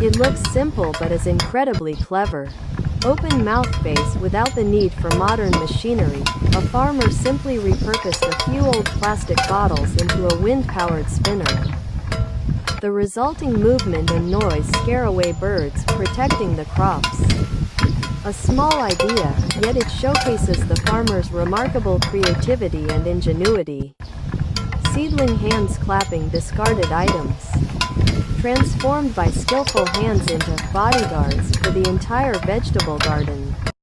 It looks simple but is incredibly clever. Open mouth base without the need for modern machinery. A farmer simply repurposed a few old plastic bottles into a wind-powered spinner. The resulting movement and noise scare away birds, protecting the crops. A small idea, yet it showcases the farmer's remarkable creativity and ingenuity. Seedling hands clapping discarded items, transformed by skillful hands into bodyguards for the entire vegetable garden.